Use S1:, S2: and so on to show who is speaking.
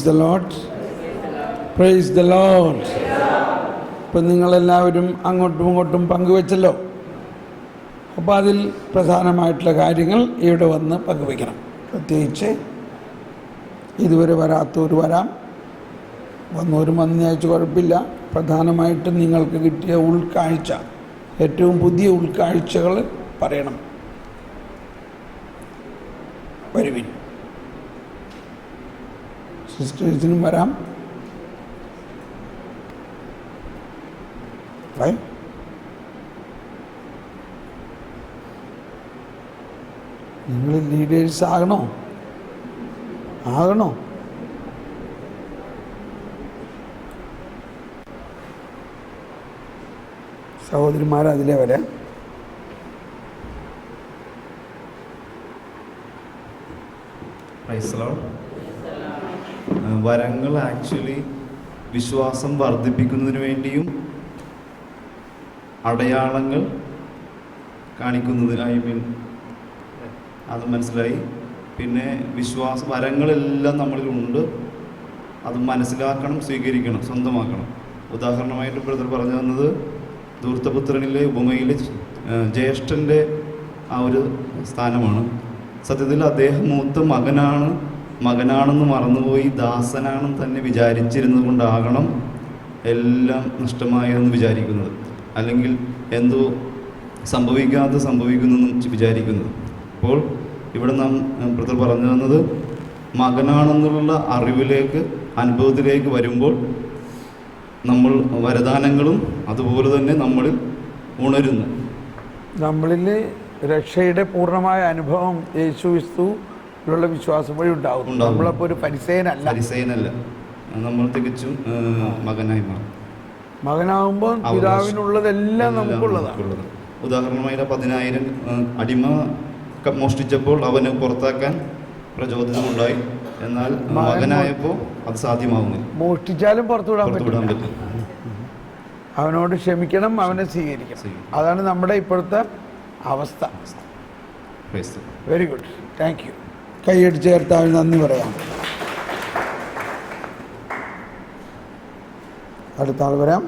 S1: The Lord, praise the Lord. ഇപ്പം നിങ്ങളെല്ലാവരും അങ്ങോട്ടും ഇങ്ങോട്ടും പങ്കുവെച്ചല്ലോ. അപ്പോൾ അതിൽ പ്രധാനമായിട്ടുള്ള കാര്യങ്ങൾ ഇവിടെ വന്ന് പങ്കുവയ്ക്കണം. പ്രത്യേകിച്ച് ഇതുവരെ വരാത്തവർ വരാം, വന്നവരും വന്നയച്ച് കുഴപ്പമില്ല. പ്രധാനമായിട്ടും നിങ്ങൾക്ക് കിട്ടിയ ഉൾക്കാഴ്ച, ഏറ്റവും പുതിയ ഉൾക്കാഴ്ചകൾ പറയണം. വരുവിൻ. സിസ്റ്റേഴ്സിനും വരാം. നിങ്ങൾ ലീഡേഴ്സ് ആകണോ? സഹോദരിമാർ അതിലേ വരെ.
S2: വരങ്ങൾ ആക്ച്വലി വിശ്വാസം വർദ്ധിപ്പിക്കുന്നതിന് വേണ്ടിയും അടയാളങ്ങൾ കാണിക്കുന്നത്, അത് മനസ്സിലായി. പിന്നെ വരങ്ങളെല്ലാം നമ്മളിലുണ്ട്, അത് മനസ്സിലാക്കണം, സ്വീകരിക്കണം, സ്വന്തമാക്കണം. ഉദാഹരണമായിട്ട് ബ്രദർ പറഞ്ഞു തന്നത് ധൂർത്തപുത്രനിലെ ഉപമയിലെ ജ്യേഷ്ഠൻ്റെ ആ ഒരു സ്ഥാനമാണ്. സത്യത്തിൽ അദ്ദേഹം മൂത്ത മകനാണെന്ന് മറന്നുപോയി ദാസനാണെന്ന് തന്നെ വിചാരിച്ചിരുന്നത് കൊണ്ടാകണം എല്ലാം നഷ്ടമായെന്ന് വിചാരിക്കുന്നത്, അല്ലെങ്കിൽ എന്തോ സംഭവിക്കുന്നെന്നും വിചാരിക്കുന്നത്. അപ്പോൾ ഇവിടെ നാം ബ്രദർ പറഞ്ഞു തന്നത് മകനാണെന്നുള്ള അറിവിലേക്ക്, അനുഭവത്തിലേക്ക് വരുമ്പോൾ നമ്മൾ വരദാനങ്ങളും അതുപോലെ തന്നെ നമ്മളിൽ ഉണരുന്നു.
S1: നമ്മളിൽ രക്ഷയുടെ പൂർണ്ണമായ അനുഭവം യേശുക്രിസ്തുവിലുള്ള വിശ്വാസം വഴി ഉണ്ടാകും. നമ്മളപ്പോൾ ഒരു പരിസയനല്ല,
S2: നമ്മൾ തികച്ചും മകനായി മാറും.
S1: മകനാകുമ്പോൾ പിതാവിനുള്ളതെല്ലാം നമുക്കുള്ളതാണ്.
S2: ഉദാഹരണമായി 10,000 അടിമ മോഷ്ടിച്ചപ്പോൾ അവന് പുറത്താക്കാൻ പ്രചോദനമുണ്ടായി. എന്നാൽ മകനായപ്പോൾ അത് സാധ്യമാകുന്നില്ല.
S1: മോഷ്ടിച്ചാലും പുറത്തുവിടാൻ പറ്റും. അവനോട് ക്ഷമിക്കണം, അവനെ സ്വീകരിക്കണം. അതാണ് നമ്മുടെ ഇപ്പോഴത്തെ അവസ്ഥ. Very good, thank you. കൈയടിച്ച് ചേർത്താൽ നന്ദി പറയാം. അടുത്ത ആൾ വരാം.